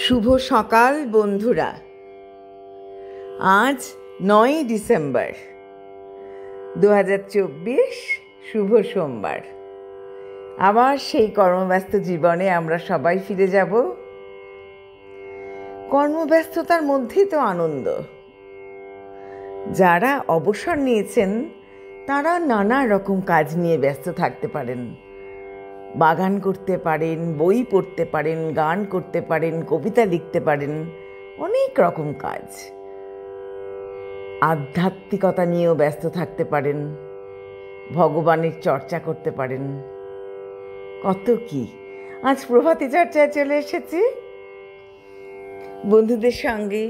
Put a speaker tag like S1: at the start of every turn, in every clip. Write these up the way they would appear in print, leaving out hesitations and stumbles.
S1: শুভ সকাল বন্ধুরা। আজ 9 ডিসেম্বর 2024, শুভ সোমবার। আবার সেই কর্মব্যস্ত জীবনে আমরা সবাই ফিরে যাব। কর্মব্যস্ততার মধ্যেই তো আনন্দ। যারা অবসর নিয়েছেন তারা নানা রকম কাজ নিয়ে ব্যস্ত থাকতে পারেন। বাগান করতে পারেন, বই পড়তে পারেন, গান করতে পারেন, কবিতা লিখতে পারেন, অনেক রকম কাজ। আধ্যাত্মিকতা নিয়েও ব্যস্ত থাকতে পারেন, ভগবানের চর্চা করতে পারেন, কত কি। আজ প্রভাতী চর্চায় চলে এসেছি। বন্ধুদের সঙ্গে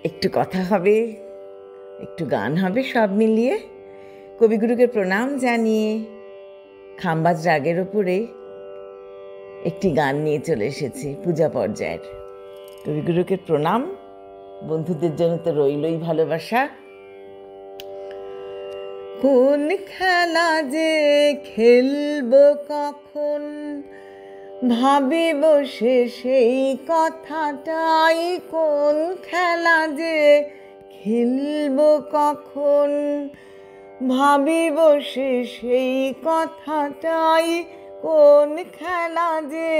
S1: একটু কথা হবে, একটু গান হবে, সব মিলিয়ে কবিগুরুকে প্রণাম জানিয়ে খাম্বাজ রাগের ওপরে একটি গান নিয়ে চলে এসেছি পূজা পর্যায়ের। কবিগুরুকে প্রণাম, বন্ধুদের জন্য তো রইলই ভালোবাসা। কোন খেলা যে খেলব কখন, ভাবি বসে সেই কথাটাই। কোন খেলা যে খেলব কখন, ভাবি বসে সেই কথাটাই। কোন খেলা যে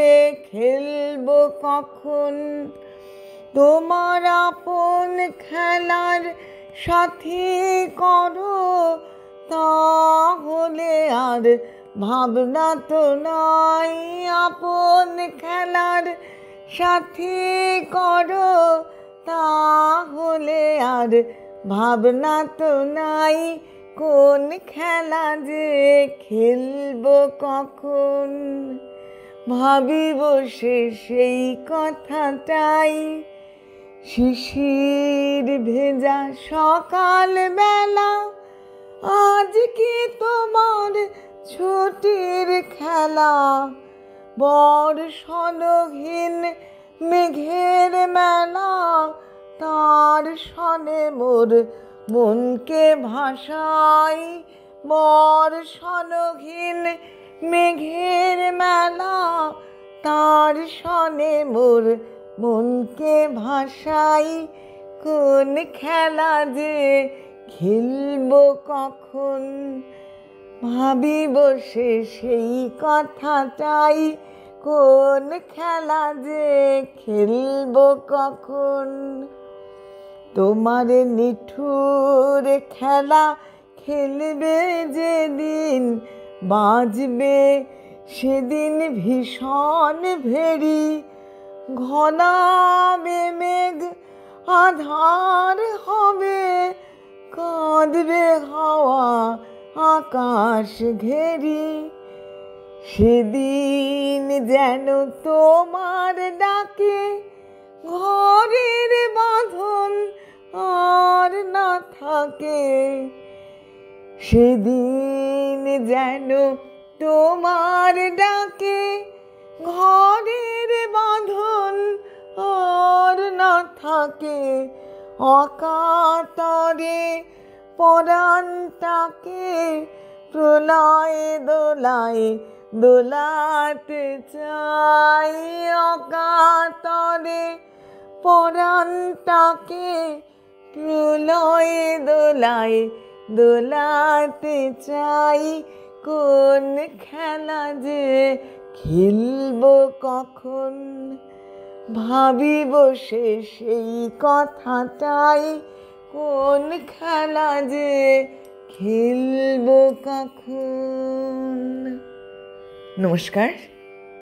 S1: খেলব কখন, তোমার আপন খেলার সাথী করো, তাহলে আর ভাবনা তো নাই। আপন খেলার সাথী করো, তাহলে আর ভাবনা তো নাই। কোন খেলা যে খেলব কখন, ভাবি বসে সেই কথাটাই। শিশির ভেজা সকাল বেলা, আজ কি তোমার ছুটির খেলা। বর্ষণহীন মেঘের মেলা, তার সনে মোর মনকে ভাসাই। বর্ষণহীন মেঘের মেলা, তার সনে মোর মনকে ভাসাই। কোন খেলা যে খেলব কখন, ভাবি বসে সেই কথাটাই। কোন খেলা যে খেলব কখন, তোমার নিঠুর খেলা খেলবে যেদিন, বাজবে সেদিন ভীষণ ভেরি। ঘনাবে মেঘ, আধার হবে, কাঁদবে হাওয়া আকাশ ঘেরি। সেদিন যেন তোমার ডাকে ঘরের বাঁধন আর না থাকে। সেদিন যেন তোমার ডাকে ঘরের বাঁধন আর না থাকে। অকাতরে পরাণটাকে প্রলয়ে দোলায় দোলাতে চাই। অকাতরে পরাণটাকে প্রলয়ে দোলায় দোলাতে চাই। কোন খেলা যে খেলব কখন, ভাবি বসে সেই কথাটাই। কোন খেলা যে খেলব কখন। নমস্কার।